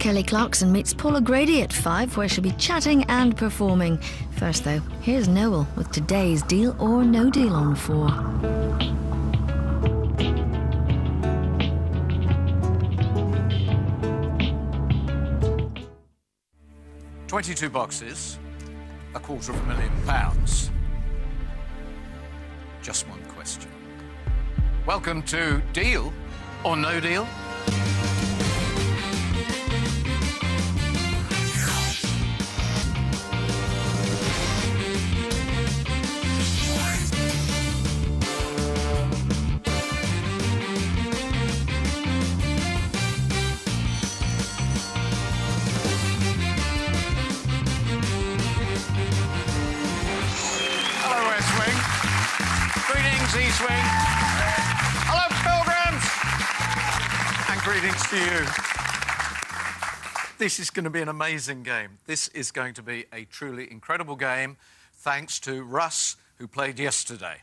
Kelly Clarkson meets Paula Grady at 5, where she'll be chatting and performing. First, though, here's Noel with today's Deal or No Deal on 4. 22 boxes, £250,000. Just one question. Welcome to Deal or No Deal. Greetings, Eastwing. Hello, pilgrims. And greetings to you. This is going to be an amazing game. This is going to be a truly incredible game, thanks to Russ, who played yesterday.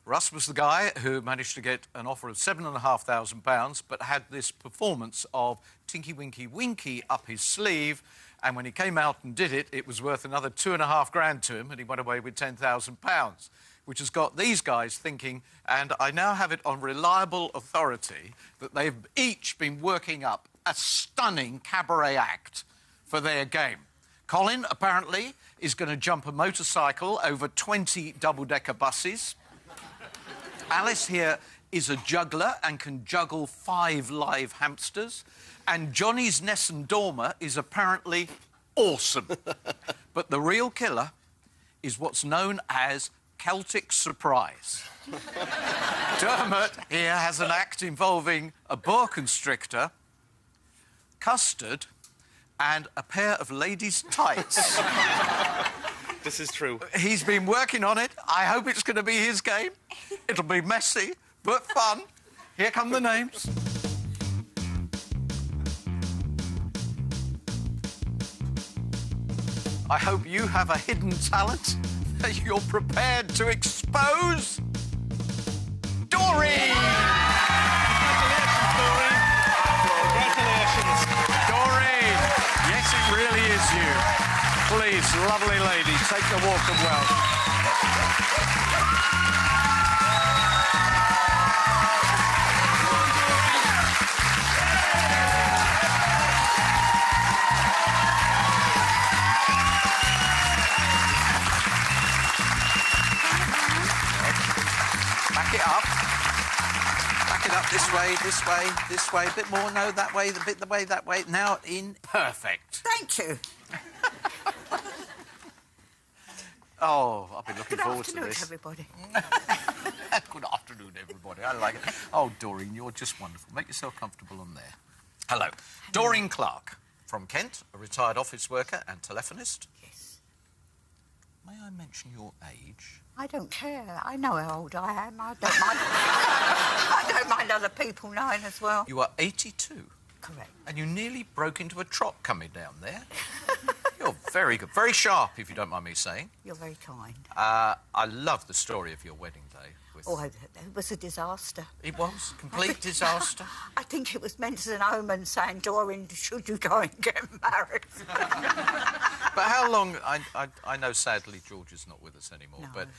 Russ was the guy who managed to get an offer of £7,500, but had this performance of Tinky Winky Winky up his sleeve, and when he came out and did it, it was worth another £2,500 to him, and he went away with £10,000. Which has got these guys thinking, and I now have it on reliable authority, that they've each been working up a stunning cabaret act for their game. Colin, apparently, is going to jump a motorcycle over 20 double-decker buses. Alice here is a juggler and can juggle 5 live hamsters. And Johnny's Nessun Dorma is apparently awesome. But the real killer is what's known as Celtic surprise. Dermot here has an act involving a boa constrictor, custard, and a pair of ladies' tights. This is true. He's been working on it. I hope it's going to be his game. It'll be messy, but fun. Here come the names. I hope you have a hidden talent that you're prepared to expose. Doreen! Congratulations, Doreen. Doreen! Yes, it really is you. Please, lovely lady, take the walk of welcome. Back it up. Back it up this way, this way, this way. A bit more, no, that way, a bit the way, that way. Now in. Perfect. Thank you. Oh, I've been looking forward to this. Good afternoon, everybody. Good afternoon, everybody. I like it. Oh, Doreen, you're just wonderful. Make yourself comfortable on there. Hello. Doreen Clark, from Kent, a retired office worker and telephonist. Yes. May I mention your age? I don't care. I know how old I am. I don't mind. I don't mind other people knowing as well. You are 82. Correct. And you nearly broke into a trot coming down there. You're very good. Very sharp, if you don't mind me saying. You're very kind. I love the story of your wedding day. Oh, it was a disaster. It was? Complete disaster? I think it was meant as an omen saying, Doreen, should you go and get married? But how long... I know, sadly, George is not with us anymore, No. but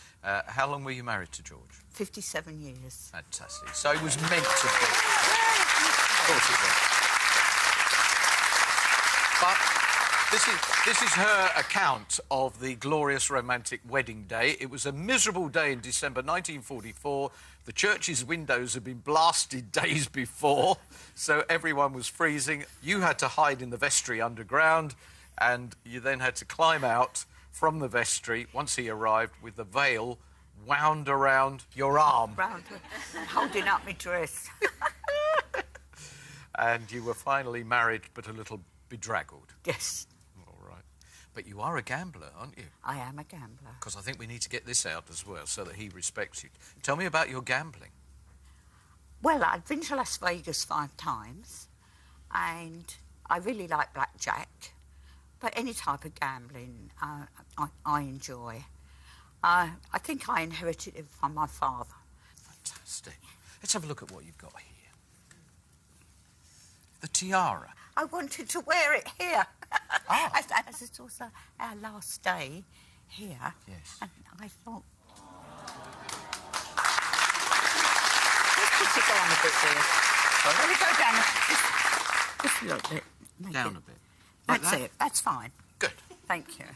how long were you married to George? 57 years. Fantastic. So it was meant to be. Of course it was. But this is her account of the glorious romantic wedding day. It was a miserable day in December 1944. The church's windows had been blasted days before, so everyone was freezing. You had to hide in the vestry underground, and you then had to climb out from the vestry once he arrived with the veil wound around your arm. Holding up my dress. And you were finally married, but a little bedraggled. Yes. All right. But you are a gambler, aren't you? I am a gambler. Because I think we need to get this out as well, so that he respects you. Tell me about your gambling. Well, I've been to Las Vegas 5 times, and I really like blackjack, but any type of gambling I enjoy. I think I inherited it from my father. Fantastic. Let's have a look at what you've got here. The tiara. I wanted to wear it here. As it's also our last day here. Yes. And I thought... Let's put it down a bit there. Let me go down just a little bit. Down a bit. Like That's that? it. That's fine. Good. Thank you.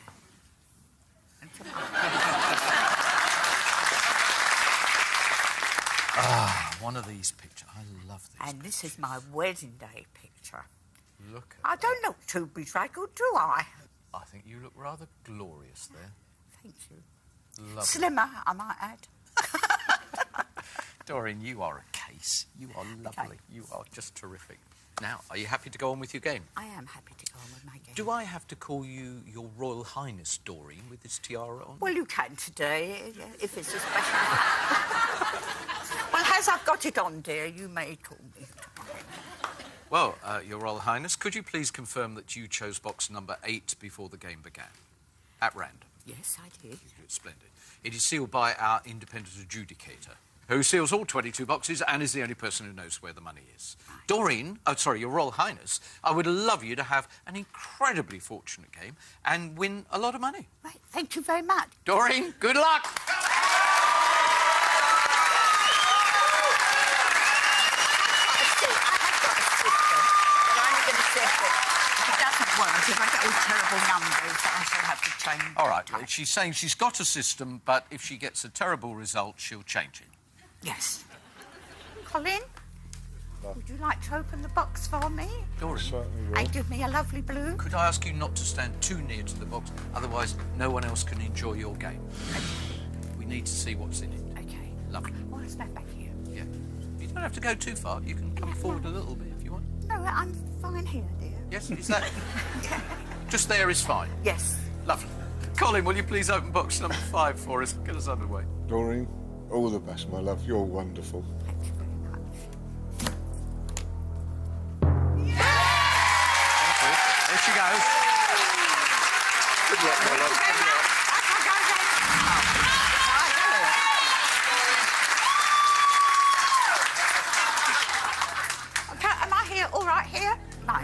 One of these pictures. I love these. And this is my wedding day picture. Look at I don't look too bedraggled, do I? I think you look rather glorious there. Thank you. Lovely. Slimmer, I might add. Doreen, you are a case. You are lovely. Okay. You are just terrific. Now, are you happy to go on with your game? I am happy to go on with my game. Do I have to call you Your Royal Highness Doreen with this tiara on? Well, you can today, if it's a special... Well, as I've got it on, dear, you may call me. Well, Your Royal Highness, could you please confirm that you chose box number 8 before the game began? At random. Yes, I did. Splendid. It is sealed by our independent adjudicator, who seals all 22 boxes and is the only person who knows where the money is. Doreen, Your Royal Highness, I would love you to have an incredibly fortunate game and win a lot of money. Right, thank you very much. Doreen, good luck! If I get all terrible numbers, I shall have to change. All right, well, she's saying she's got a system, but if she gets a terrible result, she'll change it. Yes. Colin, would you like to open the box for me? Doreen, And give me a lovely blue? could I ask you not to stand too near to the box, otherwise no one else can enjoy your game. We need to see what's in it. Okay. Lovely. I want to stand back here. Yeah. You don't have to go too far. You can come forward a little bit if you want. No, I'm fine here, dear. Yes, is that... Just there is fine. Yes. Lovely. Colin, will you please open box number 5 for us? Get us underway. Doreen, all the best, my love. You're wonderful. Thank you very much. There she goes. Good luck, my love. Good luck. Okay, am I here? All right here? No.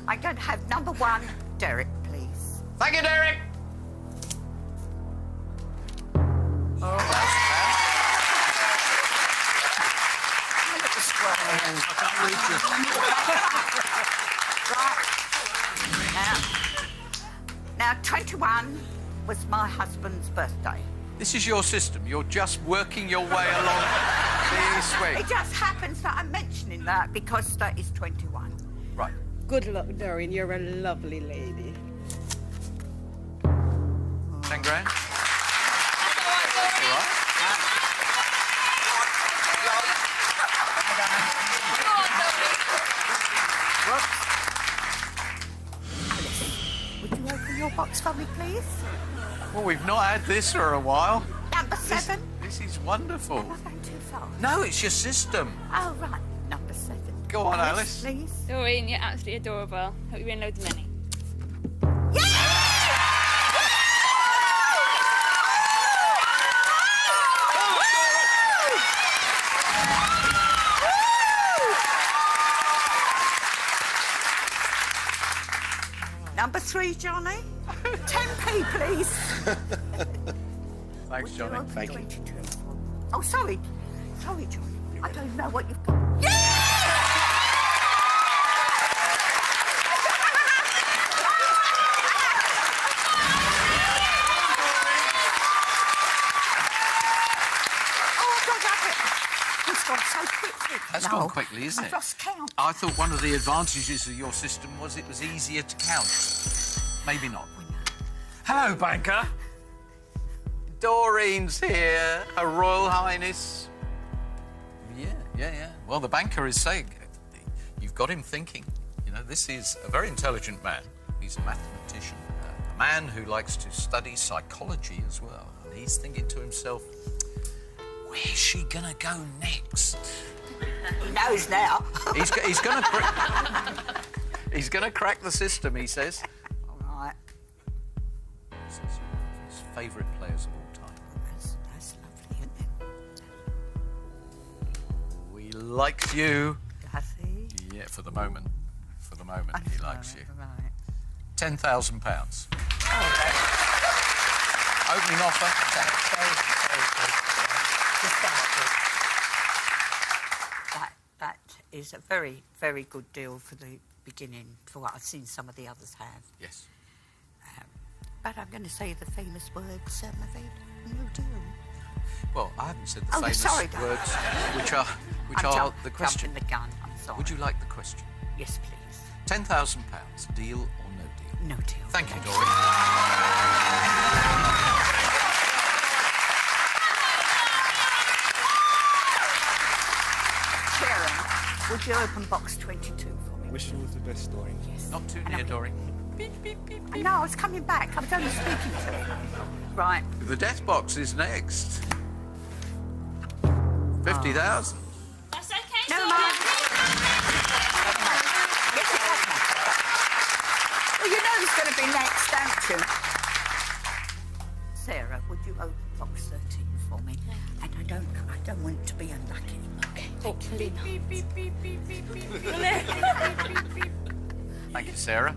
I'm going to have number 1, Derek, please. Thank you, Derek. Look at the square. I can't reach Right. Now, 21 was my husband's birthday. This is your system. You're just working your way along this way. It just happens that I'm mentioning that because that is 21. Right. Good luck, Doreen. You're a lovely lady. 10 grand. All right. Would you open your box for me, please? Well, we've not had this for a while. Number 7. This is wonderful. Am I going too far? No, it's your system. Oh, right. Number 7. Go on, Alice. Please. Doreen, you're absolutely adorable. Hope you win loads of money. Number 3, Johnny. 10p, please. Thanks, Would you Johnny. open Thank you. 22? Oh, sorry. Sorry, Johnny. I don't know what you've got. It's gone so quickly. That's gone quickly, isn't I've it? lost count. I thought one of the advantages of your system was it was easier to count. Maybe not. Hello, banker. Doreen's here, Her Royal Highness. Yeah. Well, the banker is saying you've got him thinking. You know, this is a very intelligent man. He's a mathematician, a man who likes to study psychology as well. And he's thinking to himself, where's she gonna go next? He knows now. He's gonna crack the system, he says. All right. This is one of his favourite players of all time. That's lovely, isn't it? We liked you. Does he? Yeah. Yeah, for the moment. For the moment, he likes you. Right. £10,000. Opening offer. That is a very, very good deal for the beginning, for what I've seen some of the others have. Yes. But I'm going to say the famous words, Mavid, no deal. Well, I haven't said the Oh, famous sorry, Dad. words, which are the question. Jumping the gun, I'm sorry. Would you like the question? Yes, please. £10,000, deal or no deal? No deal. Thank you, Dory. Sharon, would you open box 22 for me? Wish you all the best, Doreen. Yes. Not too And near, I'm- Dory. No, I was coming back. I was only speaking to him. Right. The death box is next. 50,000. That's okay, No, Dory. Mum. Yes, it does matter. Well, you know who's going to be next, don't you? Sarah, would you open box 13 for me? And I don't want it to be unlucky. Okay. Hopefully not. Thank you, Sarah.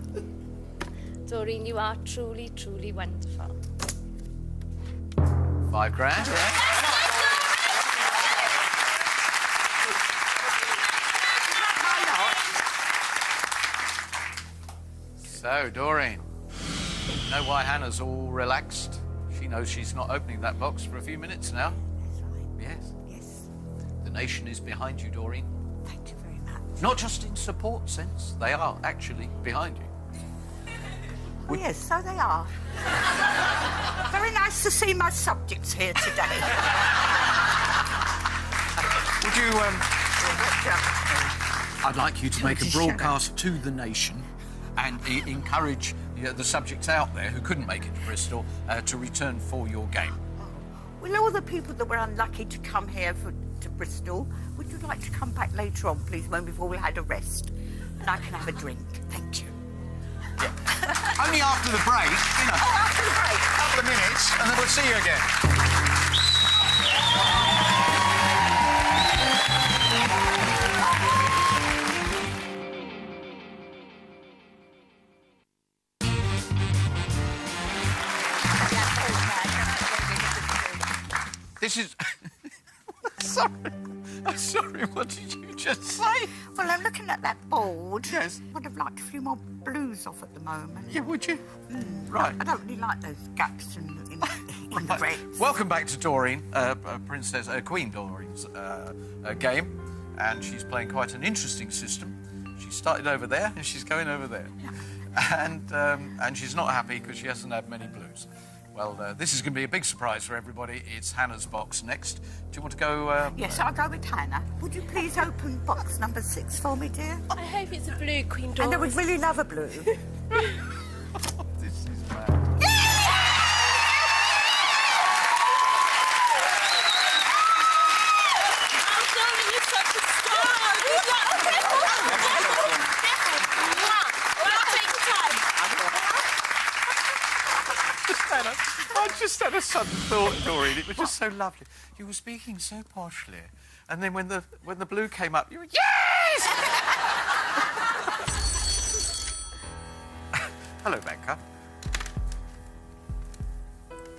Doreen, you are truly, truly wonderful. £5,000. So, Doreen, you know why Hannah's all relaxed? She knows she's not opening that box for a few minutes now. That's right. Yes. Yes. The nation is behind you, Doreen. Thank you very much. Not just in support sense, they are actually behind you. Oh, yes, so they are. Very nice to see my subjects here today. Would you, I'd like you to make a Just shut broadcast to the nation and encourage the subjects out there who couldn't make it to Bristol to return for your game. Well, all the people that were unlucky to come here to Bristol, would you like to come back later on, please, when we've all had a rest? And I can have a drink. Thank you. Yeah. Only after the break, you know. Oh, after the break. A couple of minutes, and then we'll see you again. This is... Sorry. I'm sorry, what did you just say? Well, I'm looking at that board. Yes. Would have liked a few more blues off at the moment. Yeah, would you? Right. I don't really like those gaps in the reds. Welcome back to Doreen, Queen Doreen's game, and she's playing quite an interesting system. She started over there, and she's going over there, and she's not happy because she hasn't had many blues. Well, this is going to be a big surprise for everybody. It's Hannah's box next. Do you want to go? Yes, I'll go with Hannah. Would you please open box number 6 for me, dear? I hope it's a blue, Queen And Doris. I would really love a blue. This is mad. I just had a sudden thought, Doreen. It was just so lovely. You were speaking so poshly, and then when the blue came up, you were yes. Hello, Becca.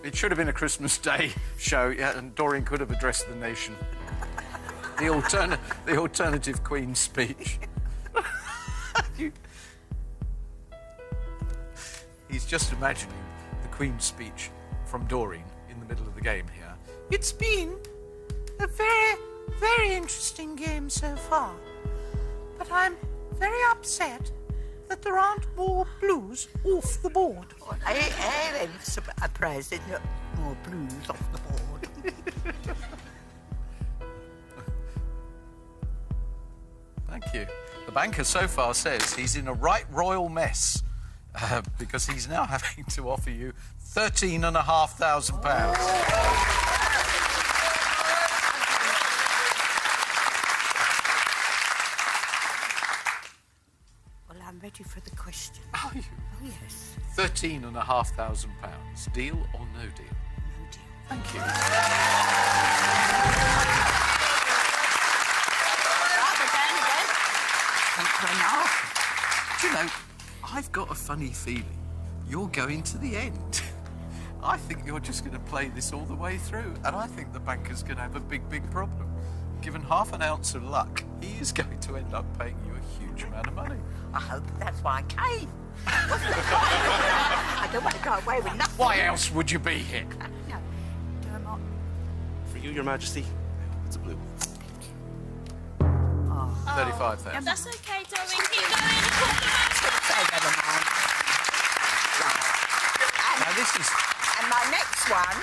It should have been a Christmas Day show, yeah, and Doreen could have addressed the nation. The alternative Queen's speech. He's just imagining the Queen's speech from Doreen in the middle of the game here. It's been a very, very interesting game so far, but I'm very upset that there aren't more blues off the board. I'm surprised there's not more blues off the board. Thank you. The banker so far says he's in a right royal mess because he's now having to offer you £13,500. Well, I'm ready for the question. Are you? Oh, yes. £13,500. Deal or no deal? No deal. Thank you. Right, again. Thank you. funny feeling you're going to the end. I think you're just going to play this all the way through, and I think the banker's going to have a big, big problem. Given half an ounce of luck, he is going to end up paying you a huge amount of money. I hope that's why I came. I don't want to go away with nothing. Why else would you be here? No, Dermot. For you, Your Majesty, it's a blue. 35,000. That's okay, Doreen. Keep going. So never mind. Right. Now this is... And my next one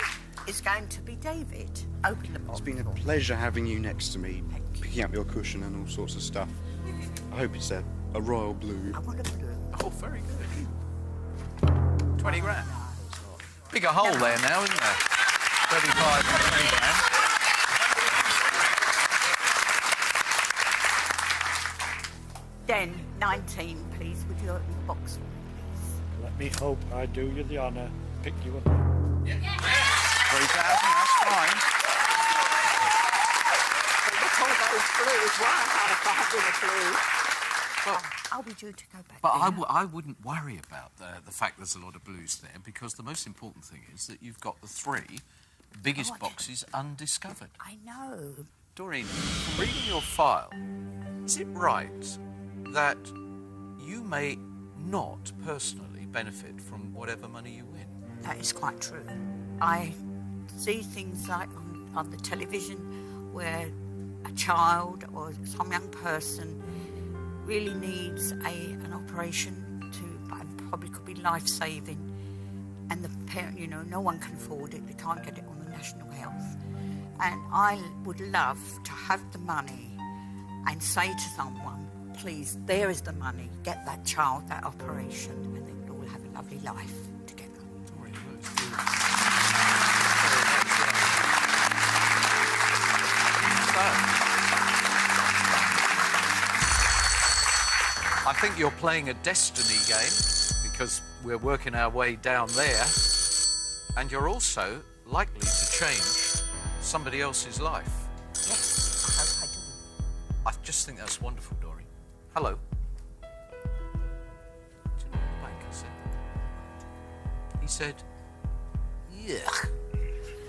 is going to be David. Open the box. It's been a pleasure having you next to me, Thank you. picking up your cushion and all sorts of stuff. I hope it's a royal blue. I want a blue. Oh, very good. 20 grand. Bigger hole there now, isn't there? 35 and 20 grand. Then 19, please. Would you open the box for me, please? Let me hope I do you the honour. Pick you up. 3,000, that's fine. Look all those blues. Why can't I find a blue? Well, Are we due to go back? but then? I wouldn't worry about the fact there's a lot of blues there, because the most important thing is that you've got the three biggest boxes undiscovered. I know. Doreen, from reading your file, is it right that you may not personally benefit from whatever money you win? That is quite true. I see things like on the television where a child or some young person really needs an operation and probably could be life-saving, and the parent, no one can afford it. They can't get it on the National Health. And I would love to have the money and say to someone, please, there is the money, get that child that operation, and they would all have a lovely life together. Doreen, let's do I think you're playing a destiny game, because we're working our way down there, and you're also likely to change somebody else's life. Yes, I hope I do. I just think that's wonderful, Doreen. Hello. Do you know what the banker said? He said, yeah.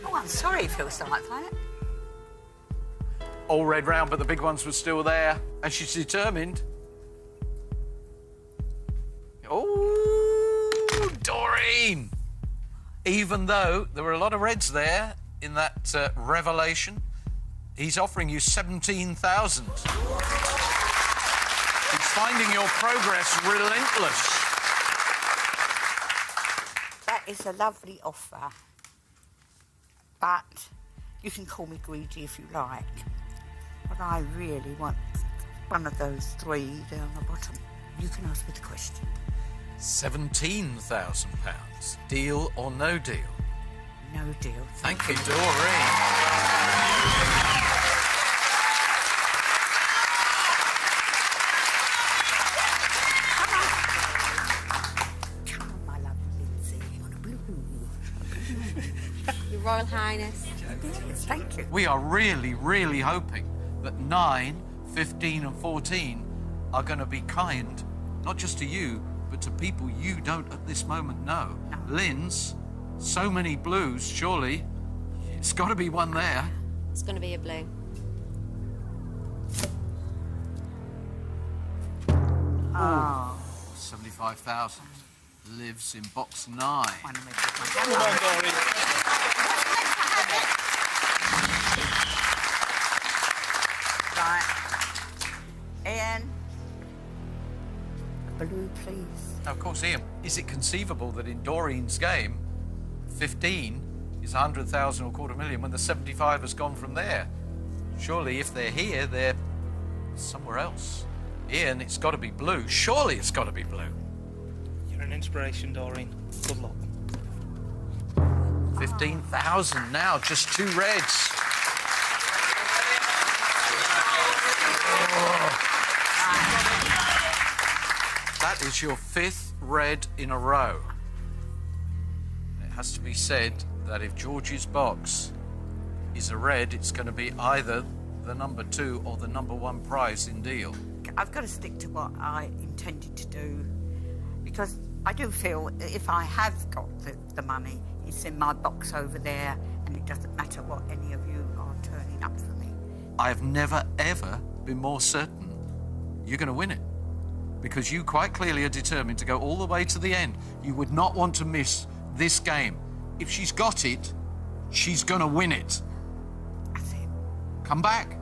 Oh, I'm sorry it feels like that. All red round, but the big ones were still there, and she's determined. Oh, Doreen! Even though there were a lot of reds there in that revelation, he's offering you 17,000. He's finding your progress relentless. That is a lovely offer. But you can call me greedy if you like. But I really want one of those three down the bottom. You can ask me the question. £17,000. Deal or no deal? No deal. Thank you, Doreen. Come on, my lovely Lindsay. On a blue. Your Royal Highness. Yes, thank you. We are really, really hoping that 9, 15 and 14 are going to be kind, not just to you, but to people you don't at this moment know. No. Linz, so many blues, surely. It's got to be one there. It's going to be a blue. Oh, 75,000. Lives in box 9. one of my Come on, Doreen. Right. Ian. Blue, please. Now, of course, Ian, is it conceivable that in Doreen's game, 15 is 100,000 or $250,000 when the 75 has gone from there? Surely, if they're here, they're somewhere else. Ian, it's got to be blue. Surely it's got to be blue. You're an inspiration, Doreen. Good luck. 15,000 now, just 2 reds. That is your 5th red in a row. It has to be said that if George's box is a red, it's going to be either the number 2 or the number 1 prize in deal. I've got to stick to what I intended to do, because I do feel that if I have got the money, it's in my box over there, and it doesn't matter what any of you are turning up for me. I have never, ever been more certain you're going to win it. Because you quite clearly are determined to go all the way to the end. You would not want to miss this game. If she's got it, she's going to win it. That's it. Come back.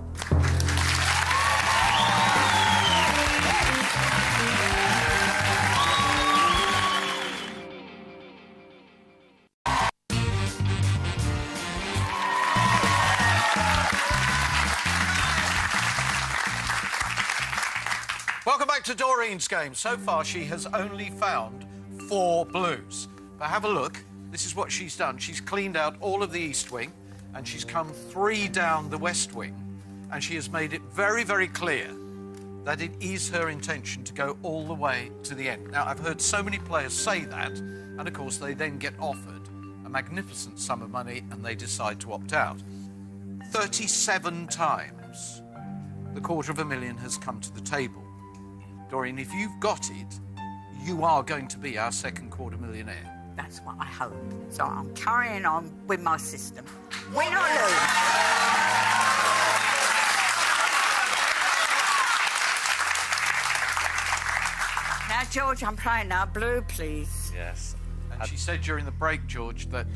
Welcome back to Doreen's game. So far, she has only found 4 blues. But have a look. This is what she's done. She's cleaned out all of the east wing, and she's come 3 down the west wing. And she has made it very, very clear that it is her intention to go all the way to the end. Now, I've heard so many players say that, and of course, they then get offered a magnificent sum of money, and they decide to opt out. 37 times, the $250,000 has come to the table. Doreen, if you've got it, you are going to be our second $250,000. That's what I hope. So I'm carrying on with my system. Win or lose. Now, George, I'm playing now. Blue, please. Yes. And she said during the break, George, that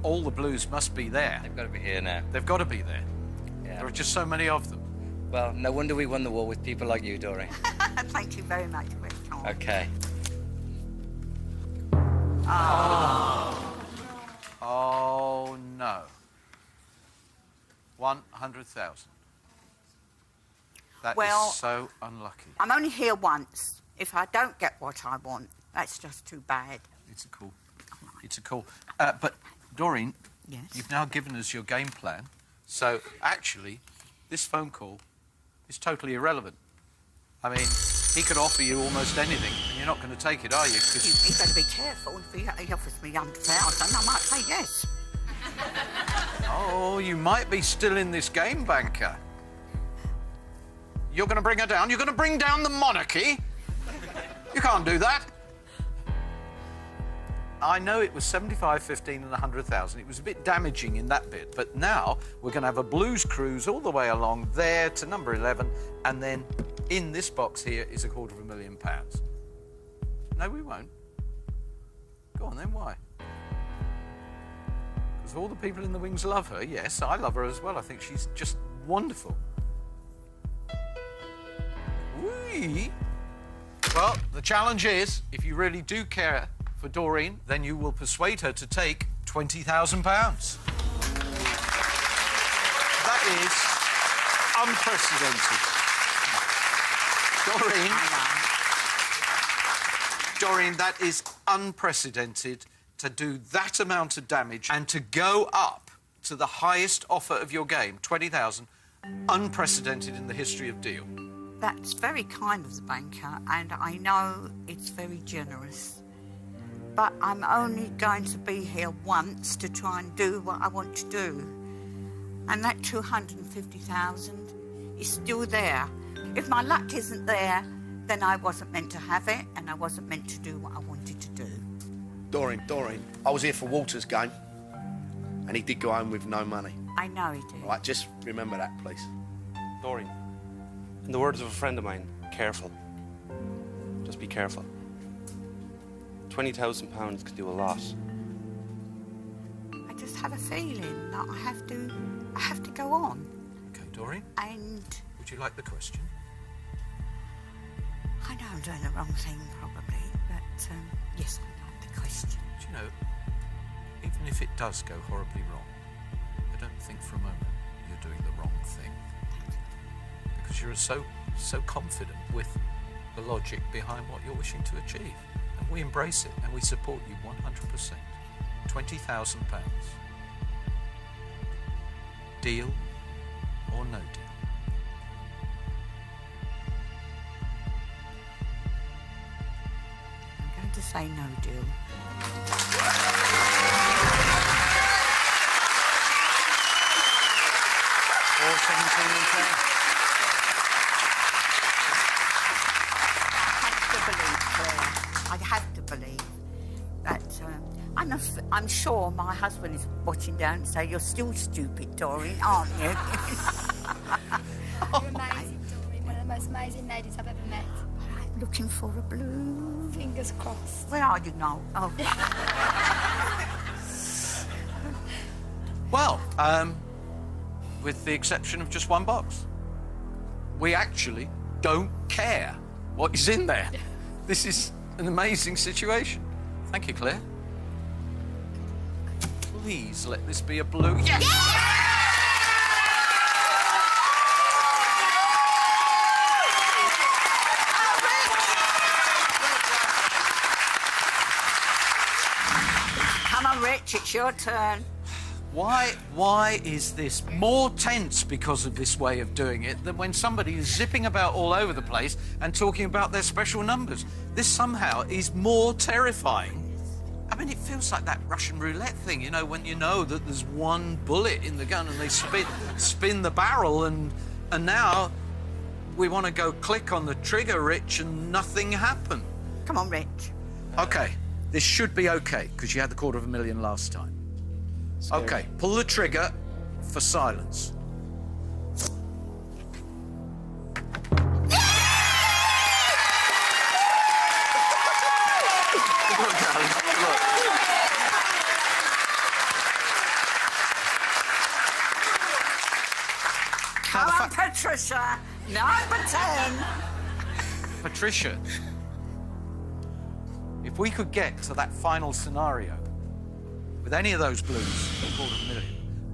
all the blues must be there. They've got to be here now. They've got to be there. Yeah. There are just so many of them. Well, no wonder we won the war with people like you, Doreen. Thank you very much, Tom. Okay. Oh, no. 100,000. That is so unlucky. I'm only here once. If I don't get what I want, that's just too bad. It's a call. It's a call. But, Doreen, yes? You've now given us your game plan. So, actually, this phone call is totally irrelevant. I mean, he could offer you almost anything, and you're not going to take it, are you? You better be careful. If he offers me 100,000, I might say yes. Oh, you might be still in this game, banker. You're going to bring her down? You're going to bring down the monarchy? You can't do that. I know it was 75, 15 and 100,000. It was a bit damaging in that bit, but now we're going to have a blues cruise all the way along there to number 11, and then in this box here is £250,000. No, we won't. Go on then, why? Because all the people in the wings love her. Yes, I love her as well. I think she's just wonderful. Whee! Well, the challenge is, if you really do care for Doreen, then you will persuade her to take £20,000. That is unprecedented. Doreen, that is unprecedented to do that amount of damage and to go up to the highest offer of your game, 20,000, unprecedented in the history of Deal. That's very kind of the banker, and I know it's very generous. But I'm only going to be here once to try and do what I want to do. And that 250,000 is still there. If my luck isn't there, then I wasn't meant to have it, and I wasn't meant to do what I wanted to do. Doreen, I was here for Walter's game, and he did go home with no money. I know he did. All right, just remember that, please. Doreen, in the words of a friend of mine, careful. Just be careful. £20,000 could do a lot. I just have a feeling that I have to go on. OK, Doreen? And... Would you like the question? I know I'm doing the wrong thing, probably, but, yes, I'd like the question. Do you know, even if it does go horribly wrong, I don't think for a moment you're doing the wrong thing. Because you're so confident with the logic behind what you're wishing to achieve. And we embrace it, and we support you 100%. £20,000. Deal or no deal? I'm going to say no deal. Or 17 and 10. I have to believe, Claire. I have to believe. I'm sure my husband is watching down and say, you're still stupid, Doreen, aren't you? You're amazing, Doreen. One of the most amazing ladies I've ever met. I'm looking for a blue. Fingers crossed. Where are you now? Oh. Well, with the exception of just one box, we actually don't care what is in there. This is an amazing situation. Thank you, Claire. Please let this be a blue. Yes! Come on, Rich, it's your turn. Why is this more tense because of this way of doing it than when somebody is zipping about all over the place and talking about their special numbers? This somehow is more terrifying. I mean, it feels like that Russian roulette thing, you know, when you know that there's one bullet in the gun and they spin the barrel and now we want to go click on the trigger, Rich, and nothing happened. Come on, Rich. OK, this should be OK, because you had the $250,000 last time. Scary. OK, pull the trigger for silence. Come on, Patricia. Number 10. Patricia, if we could get to that final scenario with any of those blues, $250,000,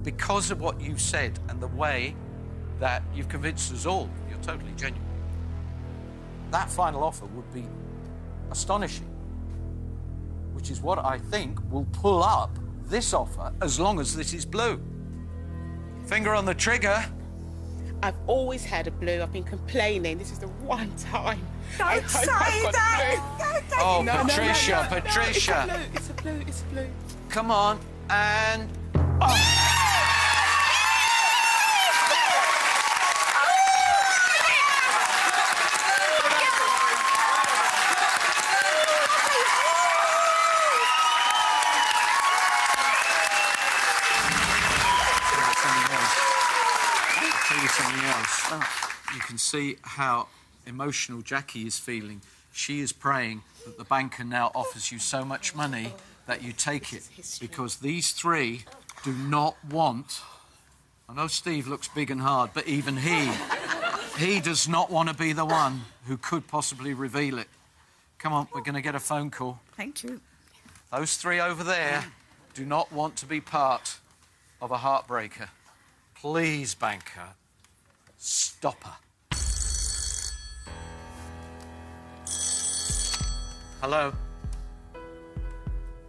because of what you've said and the way that you've convinced us all, you're totally genuine, that final offer would be astonishing, which is what I think will pull up this offer as long as this is blue. Finger on the trigger. I've always had a blue. I've been complaining. This is the one time. Don't say that. Oh, No, Patricia, no, Patricia. It's a blue. It's a blue. Come on, and... Oh. You can see how emotional Jackie is feeling. She is praying that the banker now offers you so much money that you take it, because these three do not want... I know Steve looks big and hard, but even he does not want to be the one who could possibly reveal it. Come on, we're going to get a phone call. Thank you. Those three over there do not want to be part of a heartbreaker. Please, banker, stop her. Hello.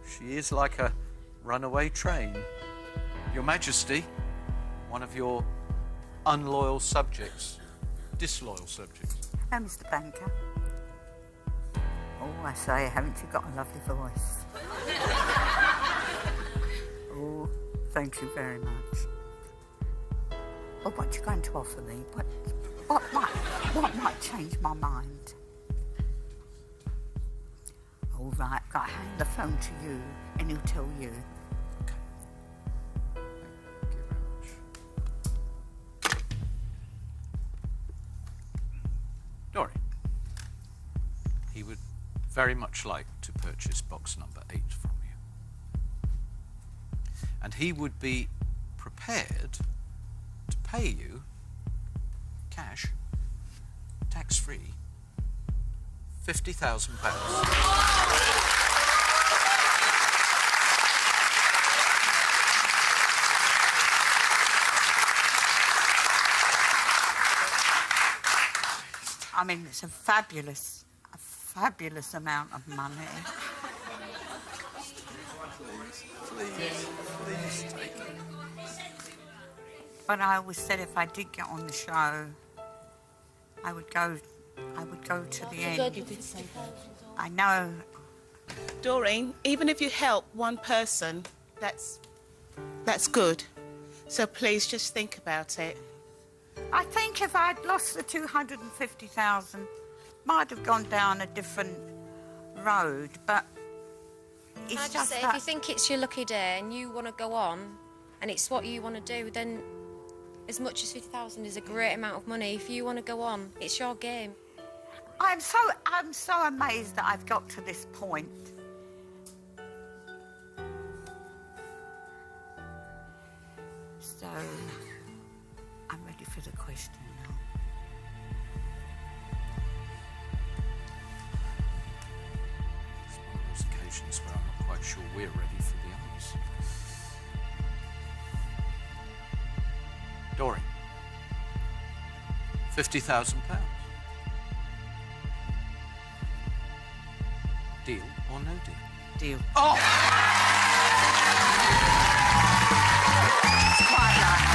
She is like a runaway train. Your Majesty, one of your unloyal subjects, disloyal subjects. Oh, Mr. Banker. Oh, I say, haven't you got a lovely voice? Oh, thank you very much. Oh, what you going to offer me? What might change my mind? All right, I'll hand the phone to you and he'll tell you. Thank you very much. Dory, he would very much like to purchase box number 8 from you. And he would be prepared to pay you cash, tax-free, £50,000. I mean, it's a fabulous amount of money. Please take it. But I always said if I did get on the show, I would go to the end. You did say that. I know. Doreen, even if you help one person, that's good. So please just think about it. I think if I'd lost the 250,000, might have gone down a different road. But it's Can I just just say, that... if you think it's your lucky day and you want to go on, and it's what you want to do, then as much as 50,000 is a great amount of money. If you want to go on, it's your game. I'm so amazed that I've got to this point. So, I'm ready for the question now. It's one of those occasions where I'm not quite sure we're ready for the answer. Doreen. £50,000. Deal or no deal? Deal. Oh! It's quite right.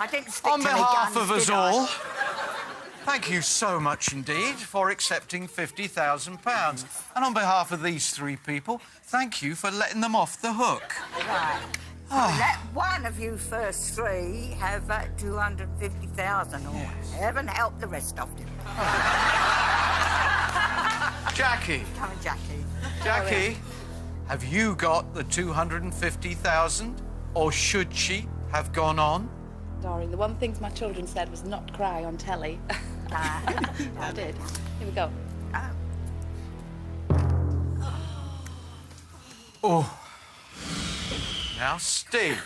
I didn't stick On to my behalf guns, of us did I? all, thank you so much indeed for accepting £50,000. And on behalf of these three people, thank you for letting them off the hook. Right. So let one of you first three have 250,000 or heaven help the rest of them. Jackie. Come on, Jackie. Jackie, have you got the 250,000 or should she have gone on? Doreen, the one thing my children said was not cry on telly. I did. Here we go. Oh. Now, Steve.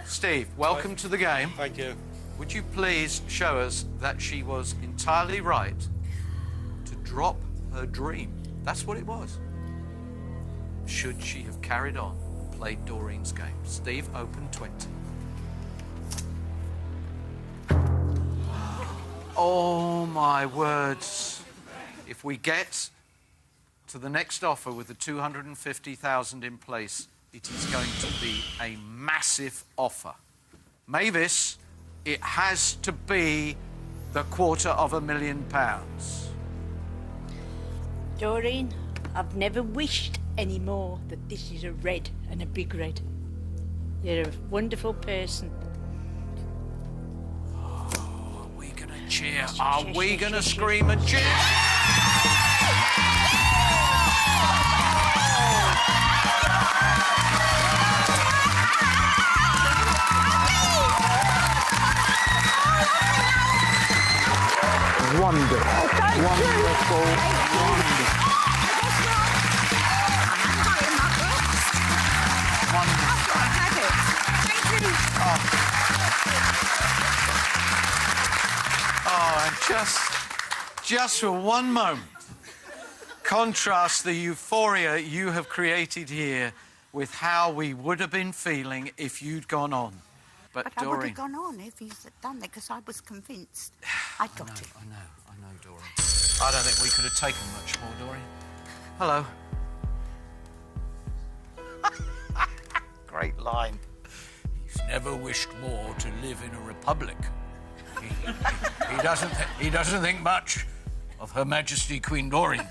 Steve, welcome to the game. Thank you. Would you please show us that she was entirely right to drop her dream? That's what it was. Should she have carried on and played Doreen's game? Steve, open 20. Oh, my words. If we get to the next offer with the 250,000 in place, it is going to be a massive offer. Mavis, it has to be the £250,000. Doreen, I've never wished any more that this is a red and a big red. You're a wonderful person. Are we going to cheer? Are we going to scream and cheer? Wonderful. Wonderful. Oh, and just for one moment, contrast the euphoria you have created here with how we would have been feeling if you'd gone on. But I would Doreen... have gone on if he's done that because I was convinced I got it. I know, Doreen. I don't think we could have taken much more, Doreen. Hello. Great line. He's never wished more to live in a republic. He doesn't think much of Her Majesty Queen Doreen.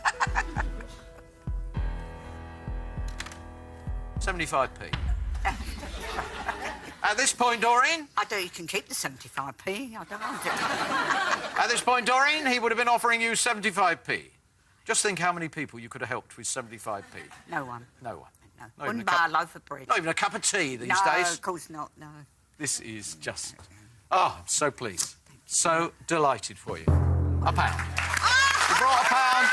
75p. At this point, Doreen... I do. You can keep the 75p. I don't want it. At this point, Doreen, he would have been offering you 75p. Just think how many people you could have helped with 75p. No one. No one. No. Not Wouldn't even a buy a loaf of bread. Not even a cup of tea these days. No, of course not, no. This is just... Oh, I'm so pleased. So delighted for you. A pound. You brought a pound.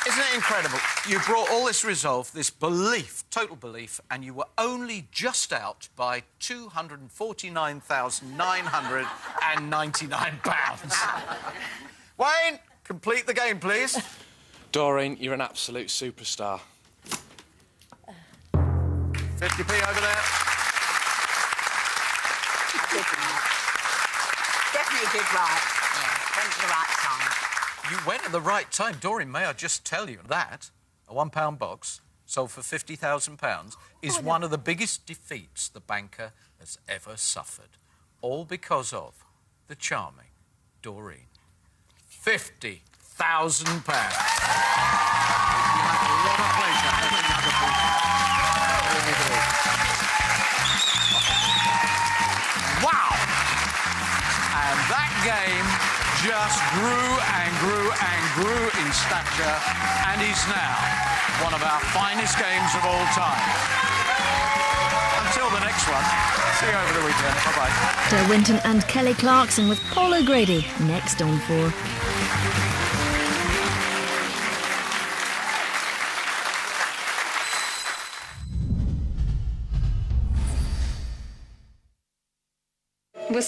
Isn't it incredible? You brought all this resolve, this belief, total belief, and you were only just out by £249,999. Wayne, complete the game, please. Doreen, you're an absolute superstar. 50p over there. Definitely did right. Yeah, went at the right time. You went at the right time. Doreen, may I just tell you that a £1 box sold for £50,000 is one of the biggest defeats the banker has ever suffered. All because of the charming Doreen. £50,000. Wow! And that game just grew and grew and grew in stature and is now one of our finest games of all time. Until the next one, see you over the weekend. Bye-bye. Der Winton and Kelly Clarkson with Paul O'Grady next on 4. Was